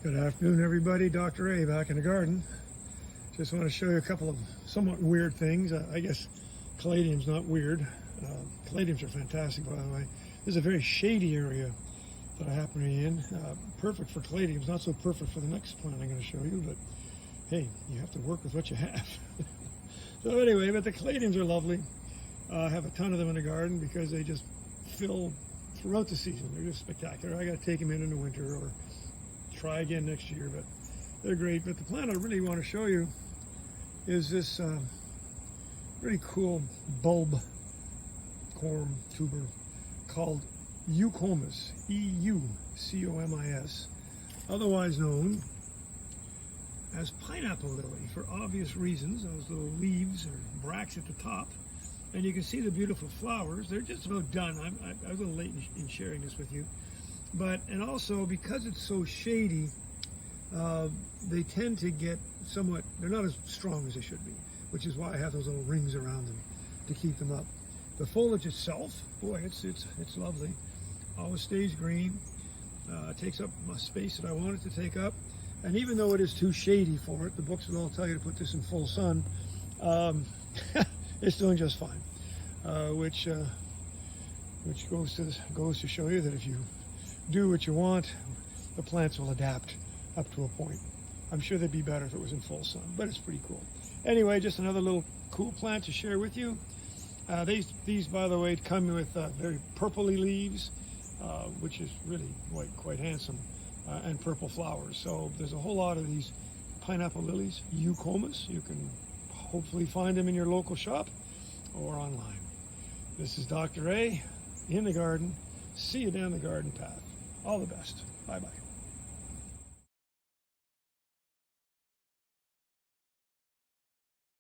Good afternoon, everybody. Dr. A back in the garden. Just want to show you a couple of somewhat weird things. I guess caladiums not weird. Caladiums are fantastic, by the way. This is a very shady area that I happen to be in. Perfect for caladiums, not so perfect for the next plant I'm going to show you, but hey, you have to work with what you have. So anyway, but the caladiums are lovely. I have a ton of them in the garden because they just fill throughout the season. They're just spectacular. I got to take them in the winter or try again next year, but they're great. But the plant I really want to show you is this really cool bulb corm tuber called Eucomis, E-U-C-O-M-I-S, otherwise known as pineapple lily for obvious reasons. Those little leaves or bracts at the top, and you can see the beautiful flowers. They're just about done. I was a little late in sharing this with you. But, and also because it's so shady, they tend to get somewhat, they're not as strong as they should be, which is why I have those little rings around them to keep them up. The foliage itself, boy, it's lovely. Always stays green, takes up my space that I want it to take up. And even though it is too shady for it, the books will all tell you to put this in full sun, it's doing just fine. Which goes to show you that if you do what you want, the plants will adapt up to a point. I'm sure they'd be better if it was in full sun, but it's pretty cool. Anyway, just another little cool plant to share with you. These, by the way, come with very purpley leaves, which is really quite handsome, and purple flowers. So there's a whole lot of these pineapple lilies, Eucomis. You can hopefully find them in your local shop or online. This is Dr. A in the garden. See you down the garden path. All the best. Bye-bye.